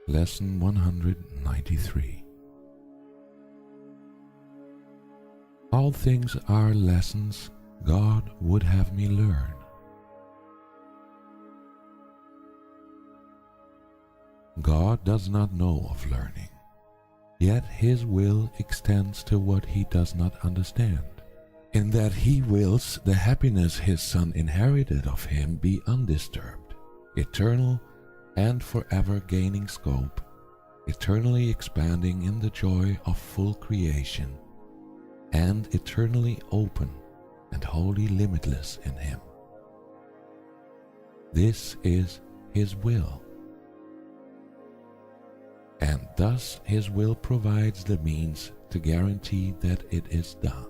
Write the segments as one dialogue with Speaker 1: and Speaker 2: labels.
Speaker 1: Lesson 193. All things are lessons God would have me learn. God does not know of learning, yet His will extends to what He does not understand, in that He wills the happiness His Son inherited of Him be undisturbed, eternal, and forever gaining scope, eternally expanding in the joy of full creation, and eternally open and wholly limitless in Him. This is His will. And thus His will provides the means to guarantee that it is done.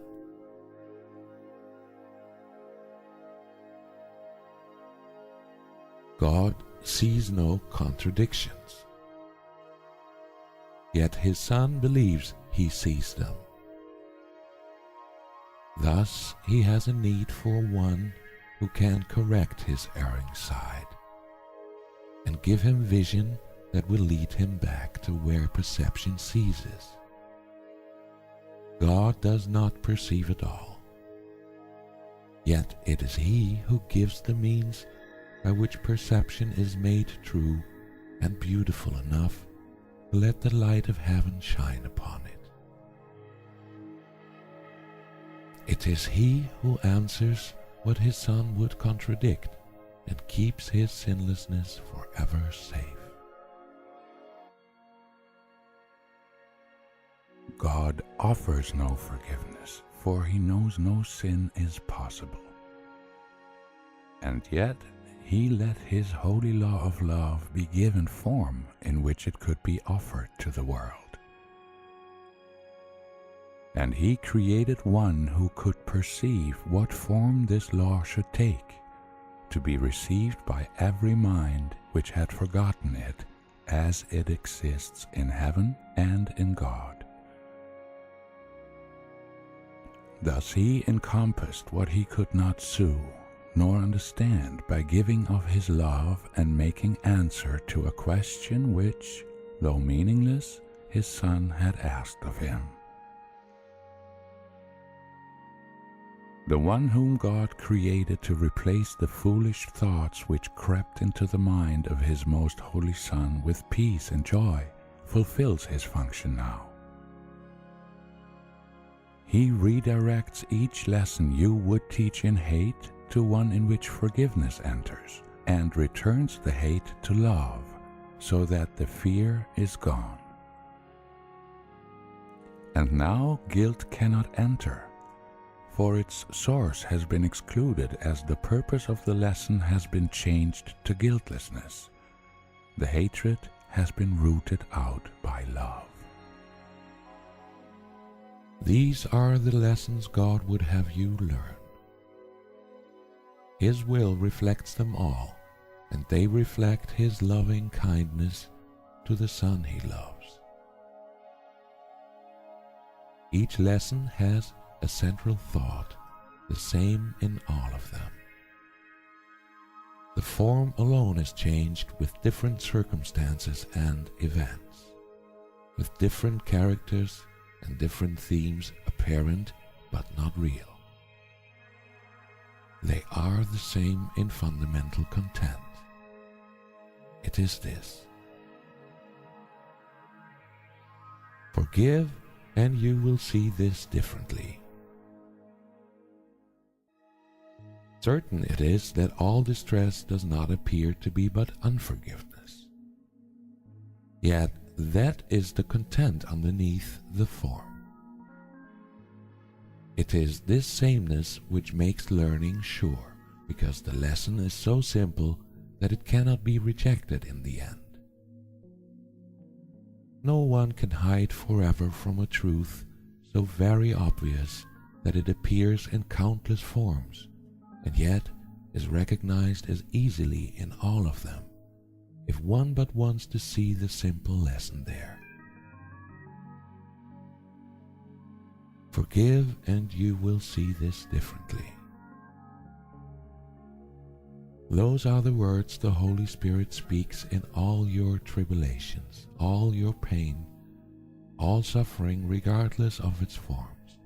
Speaker 1: God sees no contradictions, yet His Son believes He sees them. Thus He has a need for one who can correct His erring side and give Him vision that will lead Him back to where perception ceases. God does not perceive it all, yet it is He who gives the means by which perception is made true and beautiful enough to let the light of heaven shine upon it. It is He who answers what His Son would contradict and keeps His sinlessness forever safe.
Speaker 2: God offers no forgiveness, for He knows no sin is possible. And yet He let His holy law of love be given form in which it could be offered to the world. And He created one who could perceive what form this law should take, to be received by every mind which had forgotten it, as it exists in heaven and in God. Thus He encompassed what He could not sue, nor understand, by giving of His love and making answer to a question which, though meaningless, His Son had asked of Him. The one whom God created to replace the foolish thoughts which crept into the mind of His most holy Son with peace and joy, fulfills His function now. He redirects each lesson you would teach in hate to one in which forgiveness enters, and returns the hate to love, so that the fear is gone. And now guilt cannot enter, for its source has been excluded as the purpose of the lesson has been changed to guiltlessness. The hatred has been rooted out by love.
Speaker 1: These are the lessons God would have you learn. His will reflects them all, and they reflect His loving kindness to the Son He loves. Each lesson has a central thought, the same in all of them. The form alone is changed with different circumstances and events, with different characters and different themes apparent but not real. They are the same in fundamental content. It is this: forgive and you will see this differently. Certain it is that all distress does not appear to be but unforgiveness. Yet that is the content underneath the form. It is this sameness which makes learning sure, because the lesson is so simple that it cannot be rejected in the end. No one can hide forever from a truth so very obvious that it appears in countless forms, and yet is recognized as easily in all of them, if one but wants to see the simple lesson there. Forgive and you will see this differently. Those are the words the Holy Spirit speaks in all your tribulations, all your pain, all suffering regardless of its forms.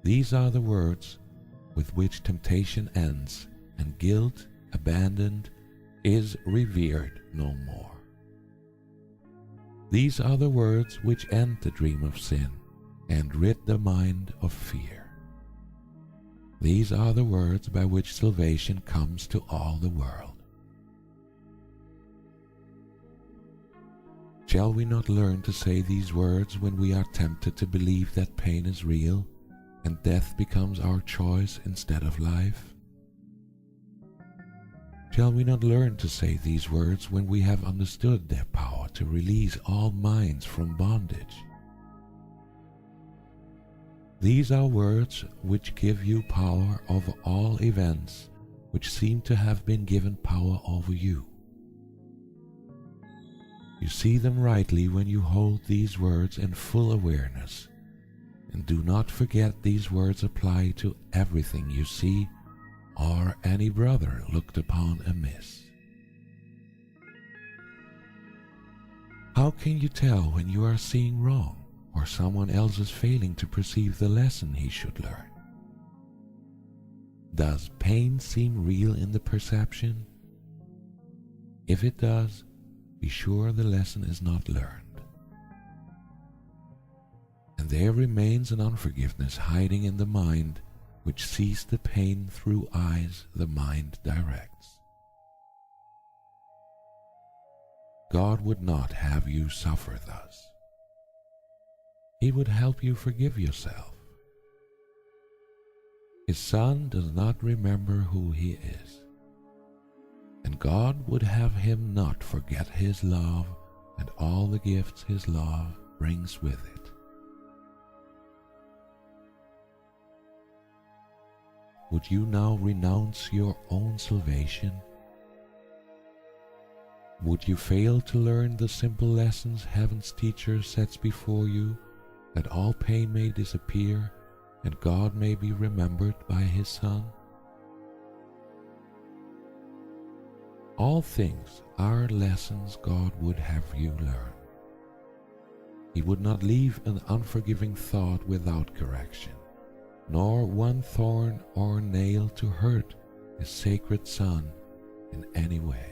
Speaker 1: These are the words with which temptation ends and guilt, abandoned, is revered no more. These are the words which end the dream of sin and rid the mind of fear. These are the words by which salvation comes to all the world. Shall we not learn to say these words when we are tempted to believe that pain is real and death becomes our choice instead of life? Shall we not learn to say these words when we have understood their power to release all minds from bondage? These are words which give you power over all events which seem to have been given power over you. You see them rightly when you hold these words in full awareness, and do not forget these words apply to everything you see or any brother looked upon amiss. How can you tell when you are seeing wrong or someone else is failing to perceive the lesson he should learn? Does pain seem real in the perception? If it does, be sure the lesson is not learned. And there remains an unforgiveness hiding in the mind which sees the pain through eyes the mind directs. God would not have you suffer thus. He would help you forgive yourself. His Son does not remember who he is, and God would have him not forget his love and all the gifts his love brings with it. Would you now renounce your own salvation? Would you fail to learn the simple lessons heaven's teacher sets before you, that all pain may disappear and God may be remembered by his Son? All things are lessons God would have you learn. He would not leave an unforgiving thought without correction, nor one thorn or nail to hurt his sacred Son in any way.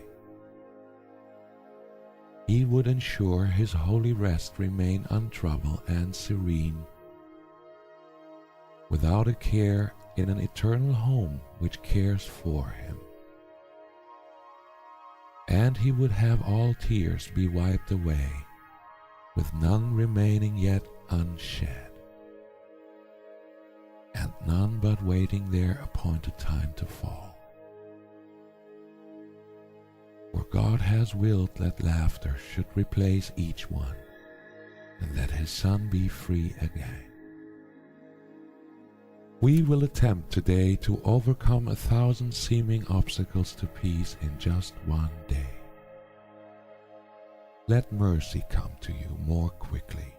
Speaker 1: He would ensure his holy rest remain untroubled and serene, without a care, in an eternal home which cares for him. And he would have all tears be wiped away, with none remaining yet unshed, and none but waiting their appointed time to fall. For God has willed that laughter should replace each one, and that his Son be free again. We will attempt today to overcome 1,000 seeming obstacles to peace in just one day. Let mercy come to you more quickly.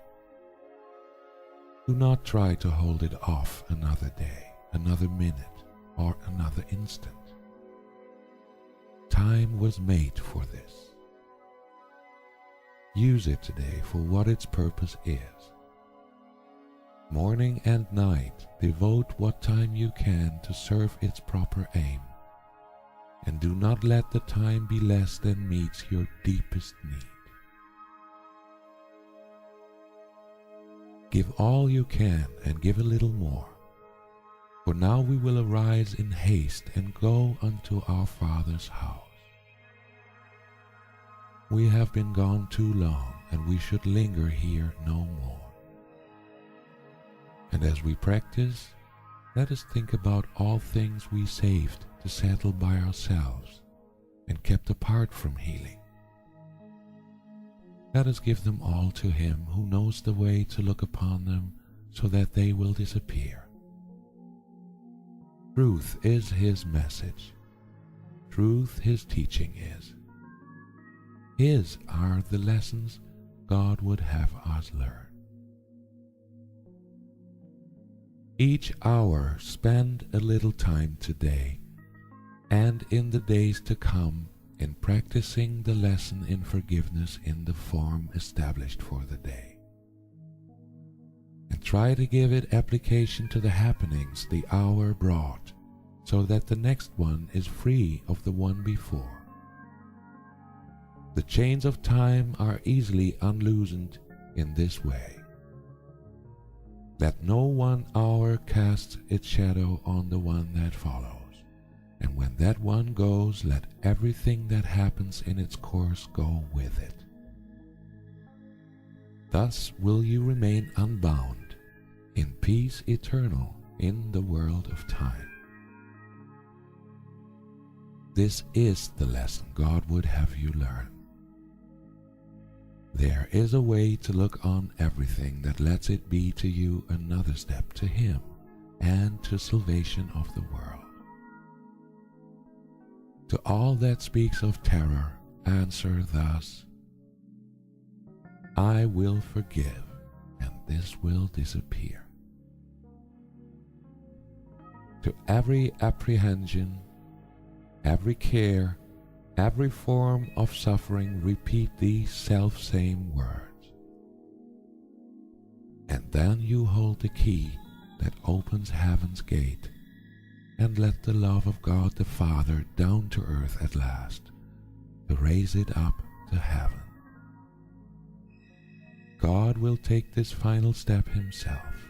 Speaker 1: Do not try to hold it off another day, another minute, or another instant. Time was made for this. Use it today for what its purpose is. Morning and night, devote what time you can to serve its proper aim, and do not let the time be less than meets your deepest need. Give all you can and give a little more, for now we will arise in haste and go unto our Father's house. We have been gone too long, and we should linger here no more. And as we practice, let us think about all things we saved to settle by ourselves and kept apart from healing. Let us give them all to him who knows the way to look upon them so that they will disappear. Truth is his message. Truth his teaching is. His are the lessons God would have us learn. Each hour spend a little time today and in the days to come in practicing the lesson in forgiveness in the form established for the day. And try to give it application to the happenings the hour brought, so that the next one is free of the one before. The chains of time are easily unloosened in this way. Let no one hour cast its shadow on the one that follows, and when that one goes, let everything that happens in its course go with it. Thus will you remain unbound, in peace eternal in the world of time. This is the lesson God would have you learn. There is a way to look on everything that lets it be to you another step to Him and to salvation of the world. To all that speaks of terror, answer thus: I will forgive, and this will disappear. To every apprehension, every care, every form of suffering, repeat these self-same words. And then you hold the key that opens heaven's gate, and let the love of God the Father down to earth at last, to raise it up to heaven. God will take this final step Himself.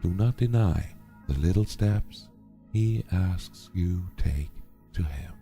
Speaker 1: Do not deny the little steps He asks you take to Him.